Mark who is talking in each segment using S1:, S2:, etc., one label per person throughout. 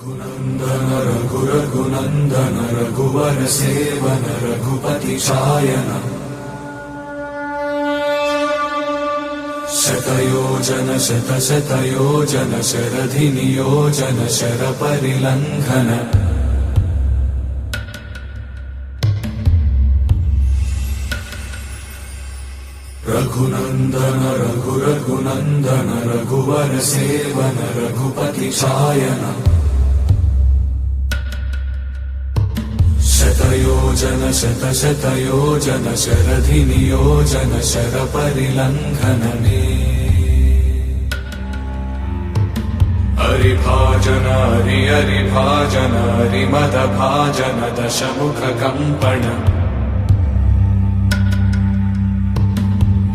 S1: रघुनन्दन रघुरघुनन्दन रघुवर सेवन रघुपति चायन शतयोजन शतशतयोजन शरधि नियोजन शरपरिलङ्घन रघुनन्दन रघुरघुनन्दन रघुवर सेवन रघुपति चायन शतयोजन शतशतयोजन शरधि नियोजन शरपरिलङ्घनने हरिभाजन हरिभाजन हरिमदभाजन दशमुखकम्पण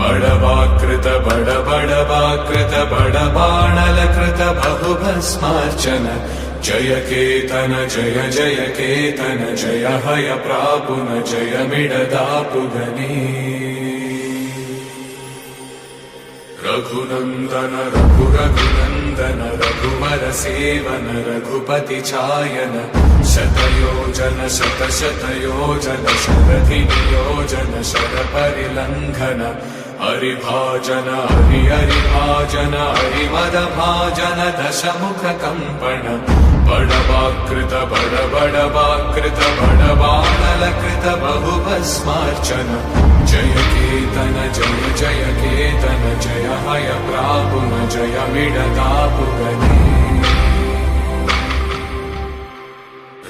S1: बडवाकृत बडबडवाकृत बडबाणलकृत बहुभस्मार्चन जय केतन जय जय केतन जय हय प्रापुन जय मिडदापुगने रघुनन्दन रघुरघुनन्दन रघुवर सेवन रघुपति चायन शतयोजन शतशतयोजन शरधि नियोजन शरपरिलङ्घन हरिभाजन हरिभाजन हरिमदभाजन दशमुखकम्पण बडवाकृत बडबडवाकृत बडबाणलकृत बहुभस्मार्चन जय केतन जय जय केतन जय हय प्रापुन जय मिडदापुगने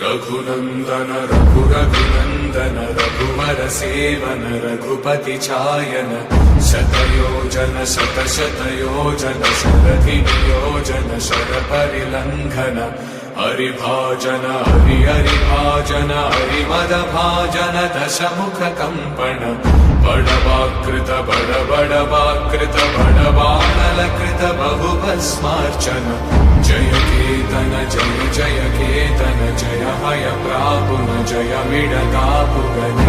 S1: रघुनन्दन रघुरघुनन्दन रघुवर सेवन रघुपति चायन शतयोजन शतशतयोजन शरधि नियोजन शरपरिलङ्घन हरिभाजन हरिभाजन हरिमदभाजन दशमुखकम्पण बडवाकृत बडबडवाकृत बडबाणलकृत बहुभस्मार्चन जय केतन जय जय केतन जय हय प्रापुन जय मिडदापुगने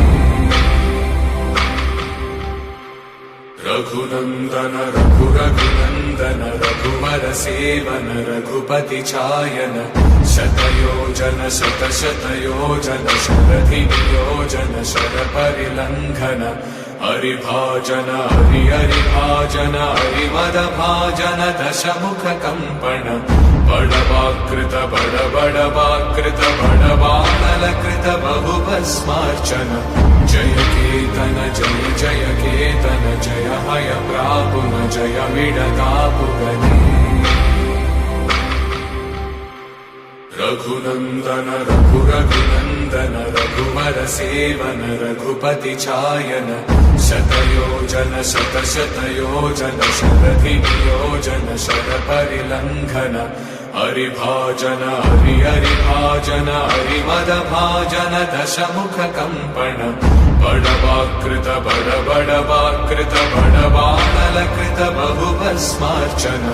S1: रघुनन्दन रघुरघुनन्दन रघुवर सेवन रघुपति चायन शतयोजन शतशतयोजन शरधि नियोजन शरपरिलङ्घन हरिभाजन हरिभाजन हरिमदभाजन दशमुखकम्पण बडवाकृत बडबडवाकृत बडबाणलकृत बहुभस्मार्चन जय केतन जय जय केतन जय हय प्रापुन जय मिडदापुगने रघुनन्दन रघुरघुनन्दन रघुवर सेवन रघुपति चायन शतयोजन शतशतयोजन शरधि नियोजन शरपरिलङ्घन हरिभाजन हरिभाजन हरिमदभाजन दशमुखकम्पण बडवाकृत बडबडवाकृत बडबाणलकृत बहुभस्मार्चन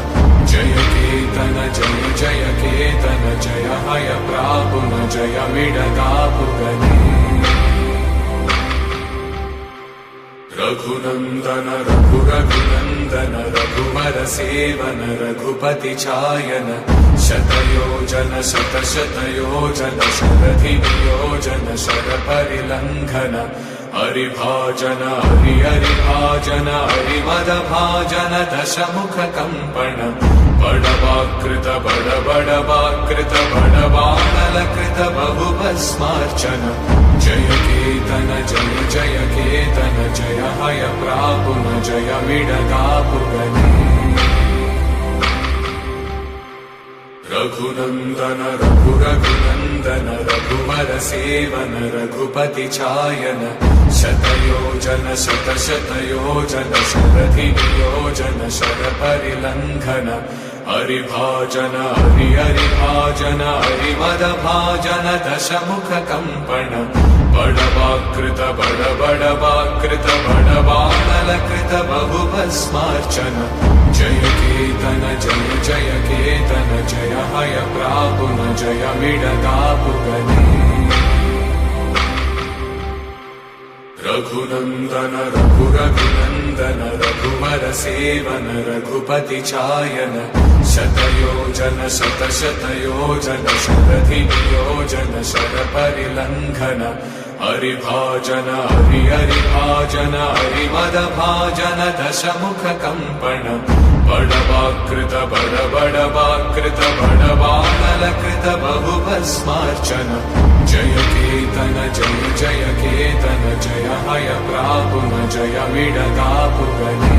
S1: जय केतन जय जय केतन जय हय प्रापुन जय मिडदापुगने रघुनन्दन रघुरघुनन्दन रघुवर सेवन रघुपति चायन शतयोजन शतशतयोजन शरधि नियोजन शरपरिलङ्घन हरिभाजन हरिभाजन हरिमदभाजन दशमुखकम्पण बडवाकृत बडबडवाकृत बडबाणलकृत बहुभस्मार्चन जय केतन जय जय केतन जय हय प्रापुन जय मिडदापुगने रघुनन्दन रघुरघुनन्दन रघुवर सेवन रघुपति चायन शतयोजन शतशतयोजन शरधि नियोजन शरपरिलङ्घन हरिभाजन हरिभाजन हरिमदभाजन दशमुखकम्पण बडवाकृत बडबडवाकृत बडबाणलकृत बहुभस्मार्चन जय केतन जय जय केतन जय हय प्रापुन जय मिडदापुगने रघुनन्दन रघुरघुनन्दन रघुवर सेवन रघुपति चायन शतयोजन शतशतयोजन शरधियोजन शरपरिलङ्घन हरिभाजन हरिभाजन हरिमदभाजन दशमुख कम्पन बडवाकृत बडबडवाकृत बडवानलकृत बहुभस्मार्चन जय केतन जय जय केतन जय हय प्रापुन जय विडदापुगने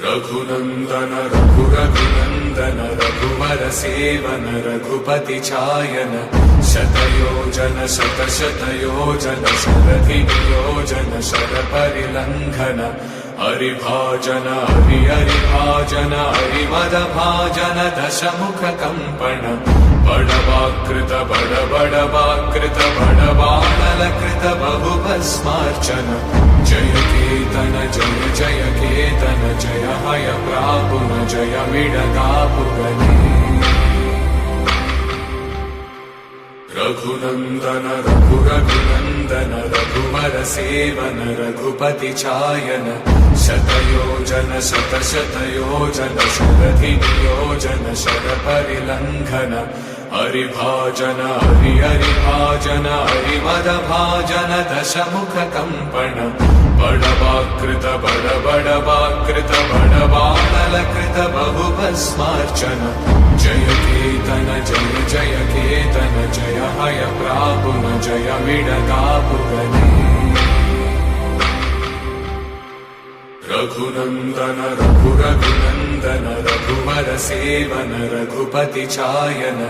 S1: रघुनन्दन रघुरघुनन्दन रघुवर सेवन रघुपति चायन शतयोजन शतशतयोजन शरधियोजन शरपरिलङ्घन हरिभाजन हरिभाजन हरिमदभाजन दशमुख कम्पन बडवाकृत बडबडवाकृत बडवानलकृत बहुभस्मार्चन जय केतन जय जय केतन जय हय प्रापुन जय विडदापुगने रघुनन्दन रघुरघुनन्दन रघुवर सेवन रघुपति चायन शतयोजन शतशतयोजन शरधियोजन शरपरिलङ्घन हरिभाजन हरिभाजन हरिमदभाजन दशमुख कम्पन बडवाकृत बडबडवाकृत बडवानलकृत बहुभस्मार्चन जय केतन जय जय केतन जय हय प्रापुन जय विडदापुगने रघुनन्दन रघुरघुनन्दन रघुवर सेवन रघुपति चायन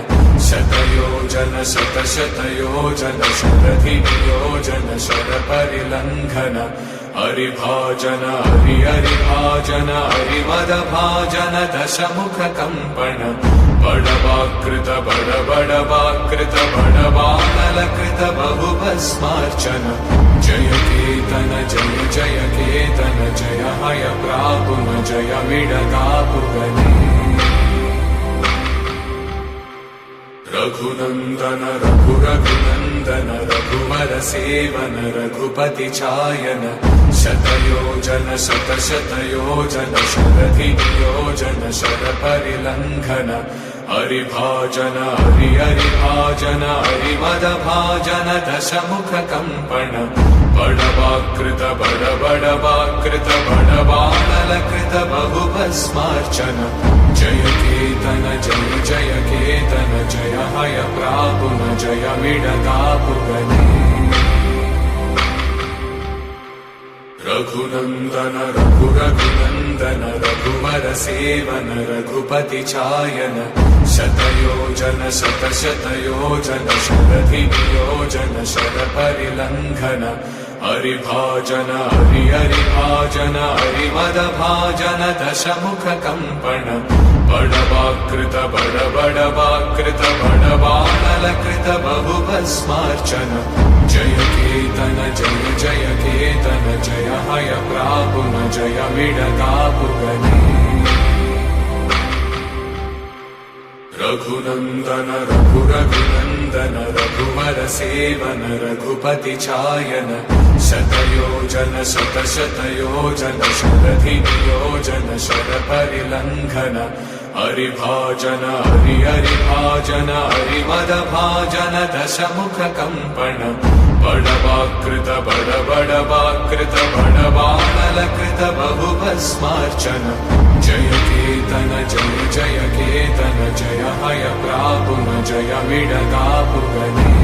S1: शतयोजन शतशतयोजन शरधियोजन शरपरिलङ्घन हरिभाजन हरिभाजन हरिमदभाजन दशमुख कम्पन बडवाकृत बडबडवाकृत बडवानलकृत बहुभस्मार्चन जय केतन जय जय केतन जय हय प्रापुन जय विडदापुगने रघुनन्दन रघुरघुनन्दन रघुवर सेवन रघुपति चायन शतयोजन शतशतयोजन शरधियोजन शरपरिलङ्घन हरिभाजन हरिभाजन हरिमदभाजन दशमुख कम्पन बडवाकृत बडबडवाकृत बडवानलकृत बहुभस्मार्चन जय केतन जय जय केतन जय हय प्रापुन जय विडदापुगने रघुनन्दन रघुरघुनन्दन रघुवर सेवन रघुपति चायन शतयोजन शतशतयोजन शरधियोजन शरपरिलङ्घन हरिभाजन हरिभाजन हरिमदभाजन दशमुख कम्पन बडवाकृत बडबडवाकृत बडवानलकृत बहुभस्मार्चन जय केतन जय जय केतन जय हय प्रापुन जय विडदापुगने रघुनन्दन रघुरघुनन्दन रघुवर सेवन रघुपति चायन शतयोजन शतशतयोजन शरधियोजन शरपरिलङ्घन हरिभाजन हरिभाजन हरिमदभाजन दशमुख कम्पन बडवाकृत बडबडवाकृत बडवानलकृत बहुभस्मार्चन जय केतन जय जय केतन जय हय प्रापुन जय विडदापुगने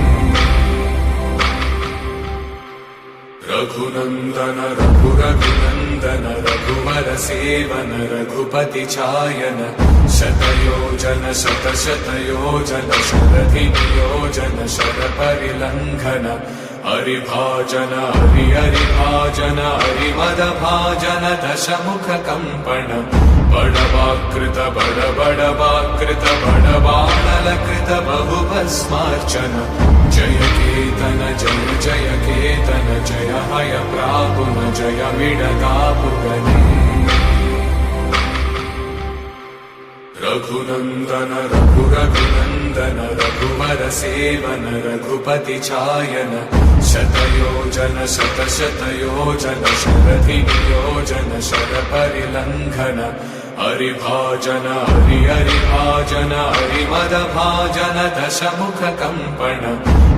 S1: रघुनन्दन रघुरघुनन्दन रघुवर सेवन रघुपति चायन शतयोजन शतशतयोजन शरधियोजन शरपरिलङ्घन हरिभाजन हरिभाजन हरिमदभाजन दशमुख कम्पन बडवाकृत बडबडवाकृत बडवानलकृत बहुभस्मार्चन जय केतन जय जय केतन जय हय प्रापुन जय विडदापुगने रघुनन्दन रघुरघुनन्दन रघुवर सेवन रघुपति चायन शतयोजन शतशतयोजन शरधियोजन शरपरिलङ्घन हरिभाजन हरिभाजन हरिमदभाजन दशमुख कम्पन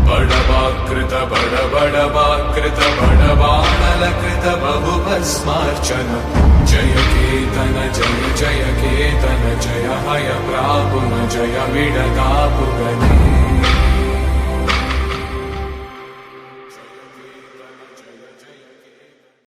S1: बडवाकृत बडबडवाकृत बडबाणलकृत बहुभस्मार्चन जय केतन जय जय केतन जय हय प्रापुन जय विडतापुगन